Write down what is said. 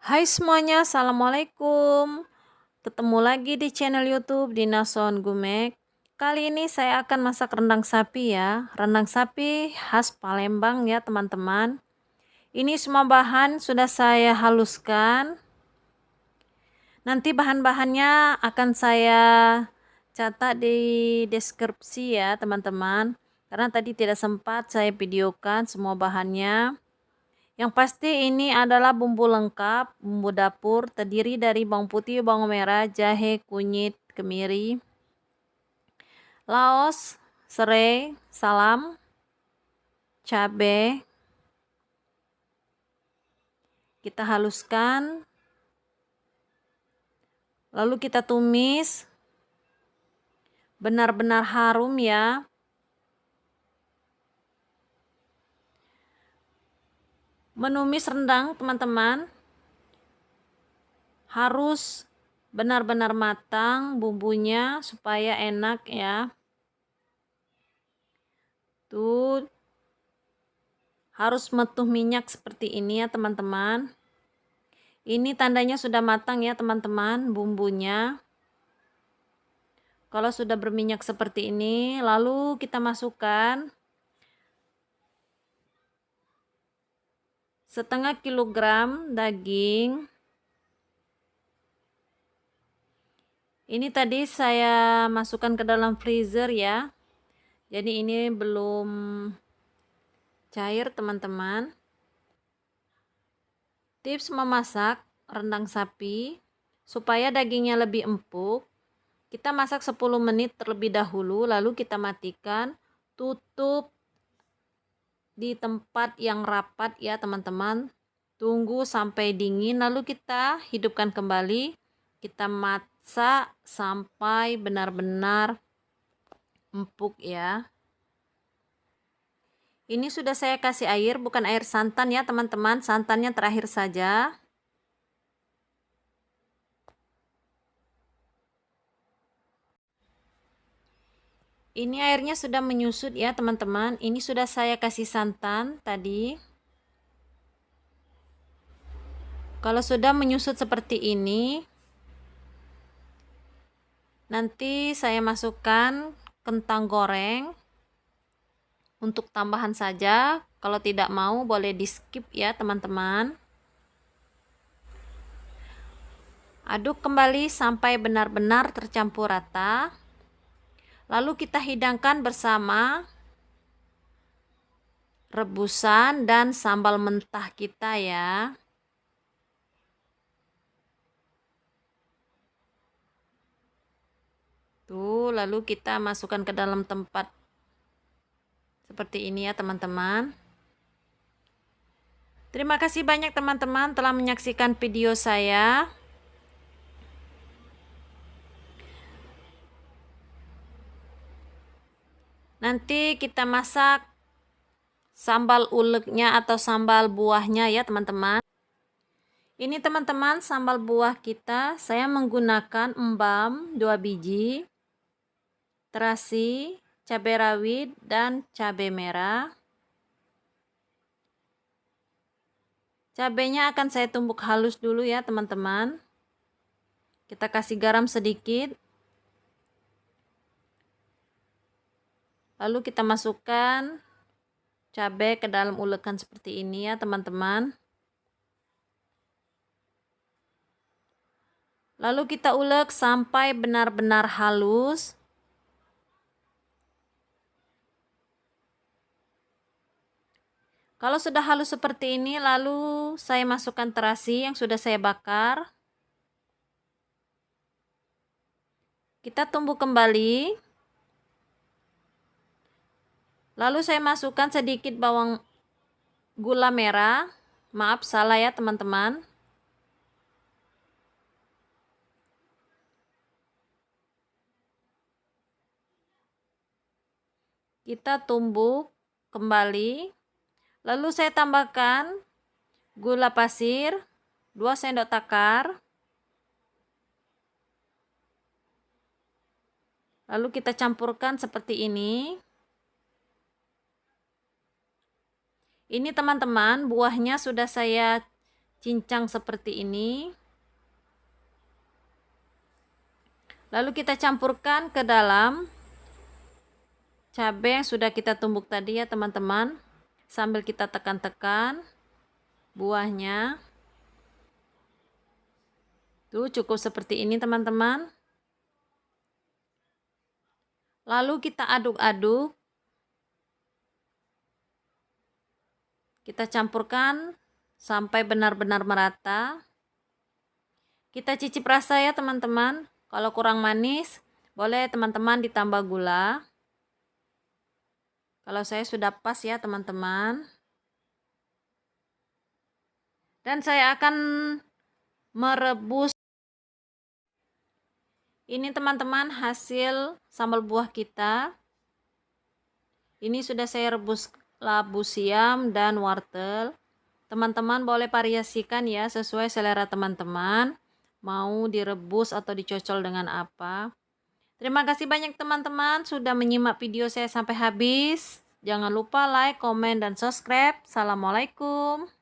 Hai semuanya, assalamualaikum. Ketemu lagi di channel YouTube Dina Son Gumek. Kali ini saya akan masak rendang sapi ya. Rendang sapi khas Palembang ya teman-teman. Ini semua bahan sudah saya haluskan. Nanti bahan-bahannya akan saya catat di deskripsi ya teman-teman. Karena tadi tidak sempat saya videokan semua bahannya. Yang pasti ini adalah bumbu lengkap, bumbu dapur terdiri dari bawang putih, bawang merah, jahe, kunyit, kemiri, laos, serai, salam, cabai. Kita haluskan, lalu kita tumis benar-benar harum ya. Menumis rendang teman-teman harus benar-benar matang bumbunya supaya enak ya. Tuh harus metuh minyak seperti ini ya teman-teman. Ini tandanya sudah matang ya teman-teman bumbunya. Kalau sudah berminyak seperti ini, lalu kita masukkan setengah kilogram daging. Ini tadi saya masukkan ke dalam freezer ya. Jadi ini belum cair teman-teman. Tips memasak rendang sapi supaya dagingnya lebih empuk. Kita masak 10 menit terlebih dahulu, lalu kita matikan, tutup di tempat yang rapat ya teman-teman. Tunggu sampai dingin, lalu kita hidupkan kembali. Kita masak sampai benar-benar empuk ya. Ini sudah saya kasih air, bukan air santan ya teman-teman, santannya terakhir saja. Ini airnya sudah menyusut ya teman-teman. Ini sudah saya kasih santan tadi. Kalau sudah menyusut seperti ini, nanti saya masukkan kentang goreng untuk tambahan saja. Kalau tidak mau boleh di skip ya teman-teman. Aduk kembali sampai benar-benar tercampur rata. Lalu kita hidangkan bersama rebusan dan sambal mentah kita ya. Tuh, lalu kita masukkan ke dalam tempat seperti ini ya teman-teman. Terima kasih banyak teman-teman telah menyaksikan video saya. Nanti kita masak sambal uleknya atau sambal buahnya ya teman-teman. Ini teman-teman sambal buah kita, saya menggunakan embam 2 biji, terasi, cabai rawit, dan cabai merah. Cabainya akan saya tumbuk halus dulu ya teman-teman. Kita kasih garam sedikit. Lalu kita masukkan cabai ke dalam ulekan seperti ini ya teman-teman. Lalu kita ulek sampai benar-benar halus. Kalau sudah halus seperti ini, lalu saya masukkan terasi yang sudah saya bakar. Kita tumbuk kembali. Lalu saya masukkan sedikit bawang gula merah. Maaf, salah ya teman-teman. Kita tumbuk kembali. Lalu saya tambahkan gula pasir 2 sendok takar. Lalu kita campurkan seperti ini. Ini teman-teman, buahnya sudah saya cincang seperti ini. Lalu kita campurkan ke dalam cabai yang sudah kita tumbuk tadi ya teman-teman. Sambil kita tekan-tekan buahnya. Tuh cukup seperti ini teman-teman. Lalu kita aduk-aduk. Kita campurkan sampai benar-benar merata. Kita cicip rasa ya teman-teman. Kalau kurang manis, boleh teman-teman ditambah gula. Kalau saya sudah pas ya teman-teman. Dan saya akan merebus. Ini teman-teman hasil sambal buah kita. Ini sudah saya rebus labu siam dan wortel. Teman-teman boleh variasikan ya sesuai selera teman-teman. Mau direbus atau dicocol dengan apa. Terima kasih banyak teman-teman sudah menyimak video saya sampai habis. Jangan lupa like, komen, dan subscribe. Assalamualaikum.